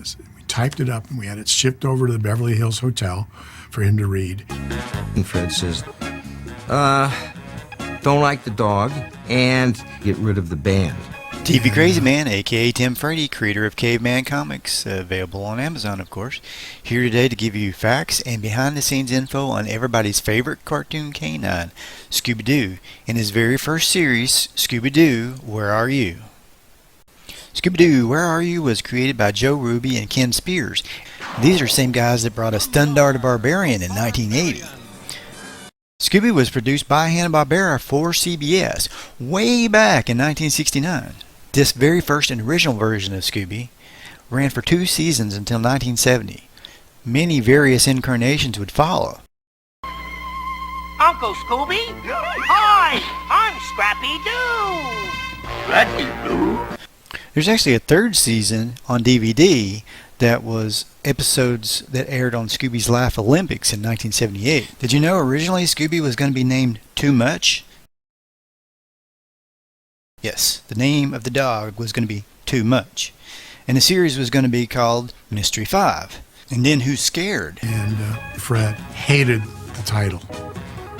was. We typed it up and we had it shipped over to the Beverly Hills Hotel for him to read. And Fred says, don't like the dog and get rid of the band. TV Crazy Man, a.k.a. Tim Frady, creator of Caveman Comics, available on Amazon, of course. Here today to give you facts and behind-the-scenes info on everybody's favorite cartoon canine, Scooby Doo, in his very first series, Scooby Doo, Where Are You? Scooby Doo, Where Are You was created by Joe Ruby and Ken Spears. These are the same guys that brought us Thundar the Barbarian in 1980. Scooby was produced by Hanna-Barbera for CBS way back in 1969. This very first and original version of Scooby ran for 2 seasons until 1970. Many various incarnations would follow. Uncle Scooby? Hi, I'm Scrappy Doo. There's actually a 3rd season on DVD that was episodes that aired on Scooby's Laugh Olympics in 1978. Did you know originally Scooby was going to be named Too Much? Yes, the name of the dog was going to be Too Much. And the series was going to be called Mystery 5. And then Who's Scared? And Fred hated the title.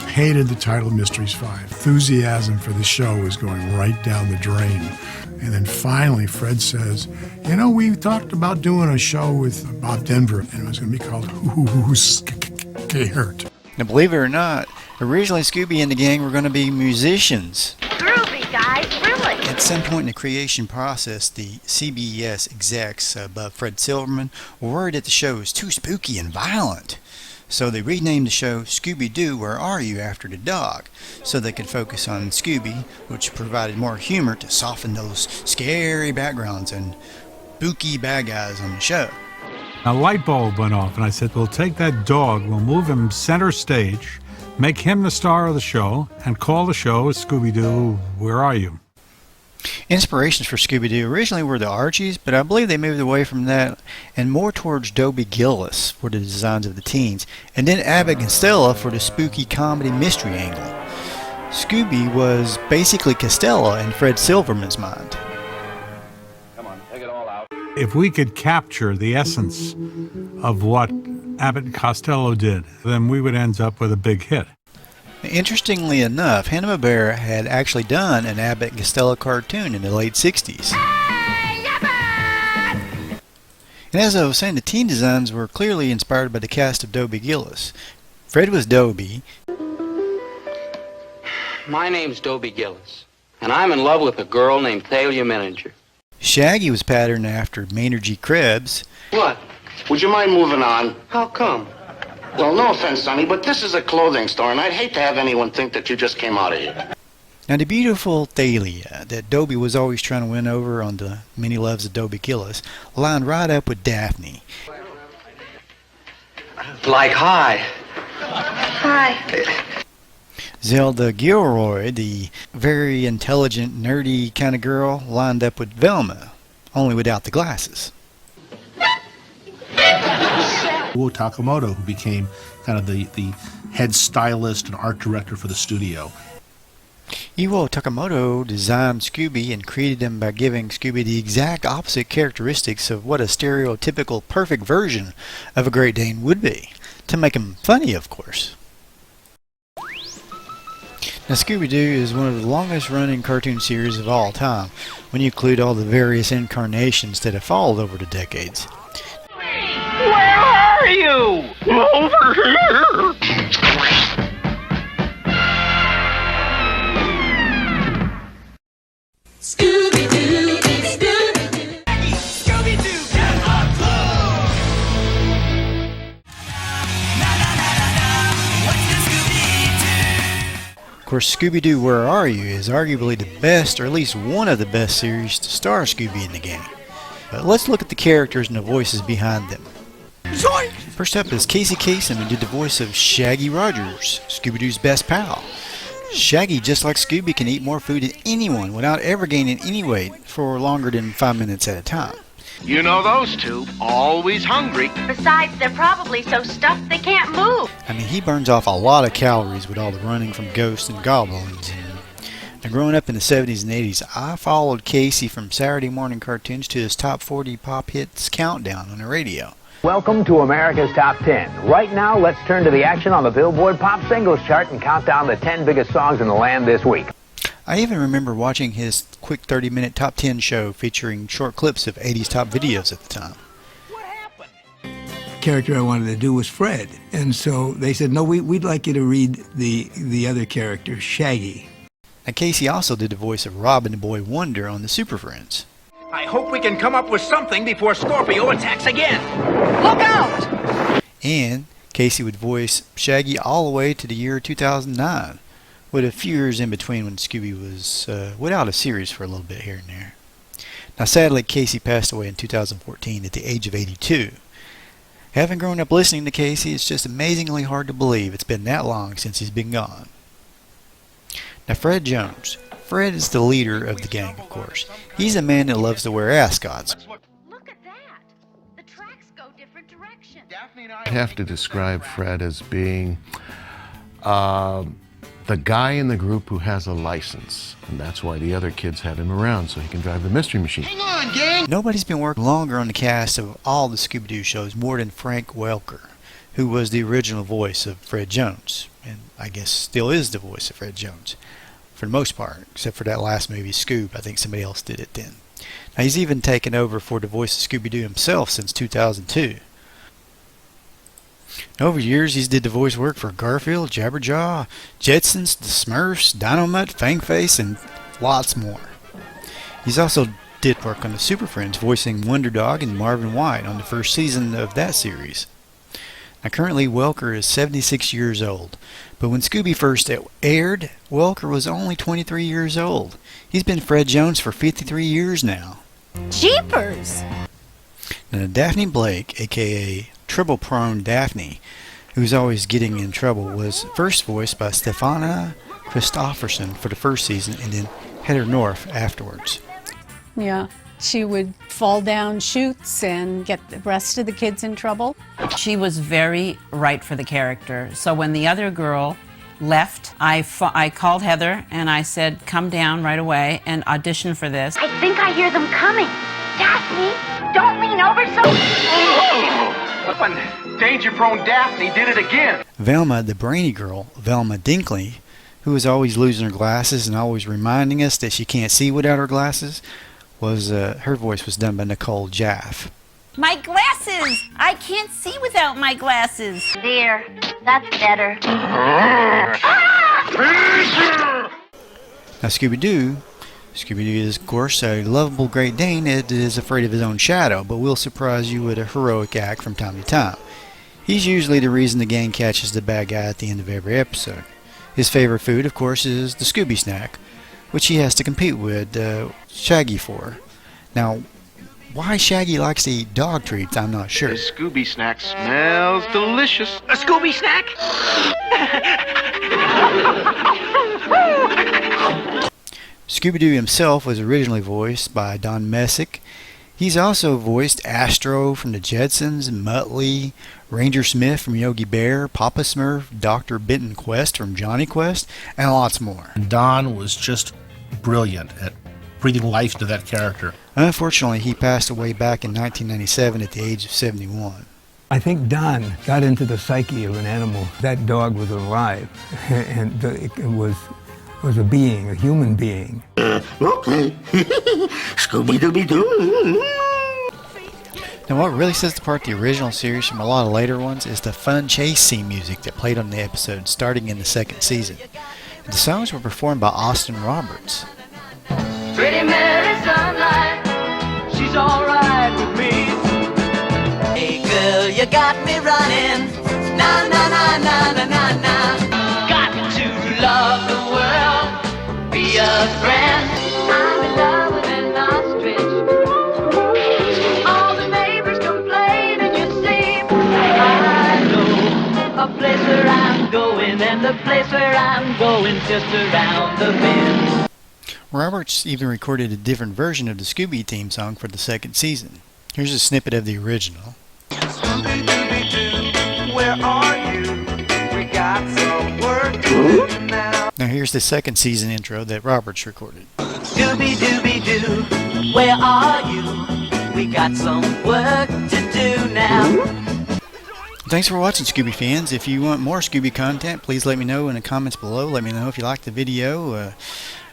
Hated the title Mysteries 5. Enthusiasm for the show was going right down the drain. And then finally Fred says, you know, we talked about doing a show with Bob Denver, and it was going to be called Who's Scared. Now believe it or not, originally Scooby and the gang were going to be musicians. Groovy, guys, really. At some point in the creation process, the CBS execs above Fred Silverman were worried that the show was too spooky and violent. So they renamed the show Scooby Doo, Where Are You? After the dog, so they could focus on Scooby, which provided more humor to soften those scary backgrounds and spooky bad guys on the show. A light bulb went off, and I said, we'll take that dog, we'll move him center stage, make him the star of the show, and call the show Scooby Doo, Where Are You? Inspirations for Scooby Doo originally were the Archies, but I believe they moved away from that and more towards Dobie Gillis for the designs of the teens, and then Abbott and Costello for the spooky comedy mystery angle. Scooby was basically Costello in Fred Silverman's mind. Come on, take it all out. If we could capture the essence of what Abbott and Costello did, then we would end up with a big hit. Interestingly enough, Hanna-Barbera had actually done an Abbott and Costello cartoon in the late 60s. And as I was saying, the teen designs were clearly inspired by the cast of Dobie Gillis. Fred was Dobie. My name's Dobie Gillis, and I'm in love with a girl named Thalia Menninger. Shaggy was patterned after Maynard G. Krebs. What? Would you mind moving on? How come? Well, no offense, Sonny, but this is a clothing store, and I'd hate to have anyone think that you just came out of here. Now, the beautiful Thalia that Dobie was always trying to win over on the Many Loves of Dobie Gillis lined right up with Daphne. Like hi. Hi. Zelda Gilroy, the very intelligent, nerdy kind of girl, lined up with Velma, only without the glasses. Takamoto, who became kind of the head stylist and art director for the studio. Iwo Takamoto designed Scooby and created him by giving Scooby the exact opposite characteristics of what a stereotypical perfect version of a Great Dane would be, to make him funny, of course. Now, Scooby Doo is one of the longest running cartoon series of all time, when you include all the various incarnations that have followed over the decades. Where are you? Over here. Scooby Doo, it's Scooby Doo. Scooby Doo, get up close. Na na na na na. What's the Scooby Doo? Of course, Scooby Doo, Where Are You? Is arguably the best, or at least one of the best series to star Scooby and the gang. But let's look at the characters and the voices behind them. First up is Casey Kasem, who did the voice of Shaggy Rogers, Scooby-Doo's best pal. Shaggy, just like Scooby, can eat more food than anyone without ever gaining any weight for longer than 5 minutes at a time. You know those two, always hungry. Besides, they're probably so stuffed they can't move. I mean, he burns off a lot of calories with all the running from ghosts and goblins and Now, growing up in the 70s and 80s, I followed Casey from Saturday morning cartoons to his top 40 pop hits countdown on the radio. Welcome to America's Top 10. Right now, let's turn to the action on the Billboard Pop Singles chart and count down the 10 biggest songs in the land this week. I even remember watching his quick 30-minute top 10 show featuring short clips of 80s top videos at the time. Character I wanted to do was Fred, and so they said, no, we'd like you to read the other character, Shaggy. Now, Casey also did the voice of Robin the Boy Wonder on the Super Friends. I hope we can come up with something before Scorpio attacks again. Look out! And Casey would voice Shaggy all the way to the year 2009, with a few years in between when Scooby was without a series for a little bit here and there. Now, sadly, Casey passed away in 2014 at the age of 82. Having grown up listening to Casey, it's just amazingly hard to believe it's been that long since he's been gone. Now, Fred Jones. Fred is the leader of the gang, of course. He's a man that loves to wear ascots. Look at that. The tracks go different directions. I have to describe Fred as being the guy in the group who has a license. And that's why the other kids have him around, so he can drive the Mystery Machine. Hang on, gang! Nobody's been working longer on the cast of all the Scooby Doo shows more than Frank Welker, who was the original voice of Fred Jones, and I guess still is the voice of Fred Jones, for the most part, except for that last movie, Scoob. I think somebody else did it then. Now, he's even taken over for the voice of Scooby Doo himself since 2002. Over the years, he's did the voice work for Garfield, Jabberjaw, Jetsons, the Smurfs, Dynamite, Fangface, and lots more. He's also did work on the Super Friends, voicing Wonder Dog and Marvin White on the first season of that series. Now, currently, Welker is 76 years old, but when Scooby first aired, Welker was only 23 years old. He's been Fred Jones for 53 years now. Jeepers! Now, Daphne Blake, a.k.a. Trouble-Prone Daphne, who's always getting in trouble, was first voiced by Stefana Christofferson for the first season and then Heather North afterwards. Yeah, she would fall down chutes and get the rest of the kids in trouble. She was very right for the character. So when the other girl left, I called Heather and I said, come down right away and audition for this. I think I hear them coming. Daphne, don't lean over so... Danger-prone Daphne did it again. Velma, the brainy girl, Velma Dinkley, who was always losing her glasses and always reminding us that she can't see without her glasses, was her voice was done by Nicole Jaffe. My glasses! I can't see without my glasses. There, that's better. Now, Scooby Doo is, of course, a lovable Great Dane that is afraid of his own shadow, but will surprise you with a heroic act from time to time. He's usually the reason the gang catches the bad guy at the end of every episode. His favorite food, of course, is the Scooby Snack, which he has to compete with Shaggy for. Now, why Shaggy likes to eat dog treats, I'm not sure. The Scooby Snack smells delicious. A Scooby Snack? Scooby Doo himself was originally voiced by Don Messick. He's also voiced Astro from the Jetsons, Muttley, Ranger Smith from Yogi Bear, Papa Smurf, Dr. Benton Quest from Johnny Quest, and lots more. Don was just brilliant at breathing life into that character. Unfortunately, he passed away back in 1997 at the age of 71. I think Don got into the psyche of an animal. That dog was alive, and it was a being, a human being. Okay. Scooby Dooby Doo. Now, what really sets apart the original series from a lot of later ones is the fun chase scene music that played on the episode starting in the second season. And the songs were performed by Austin Roberts. Pretty Mary Sunlight, she's alright with me. Hey girl, you got me running. Na na na na na na na. Got to love the world, be a friend. I'm in love with an ostrich. All the neighbors complain and you sleep. I know a place where I'm going, and the place where I'm going just around the bend. Roberts even recorded a different version of the Scooby theme song for the second season. Here's a snippet of the original. Scooby Dooby Doo, where are you? We got some work to do now. Now, Now here's the second season intro that Roberts recorded. Scooby Dooby Doo, where are you? We got some work to do now. Thanks for watching, Scooby fans. If you want more Scooby content, please let me know in the comments below. Let me know if you liked the video,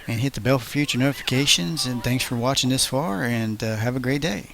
and hit the bell for future notifications. And thanks for watching this far, and have a great day.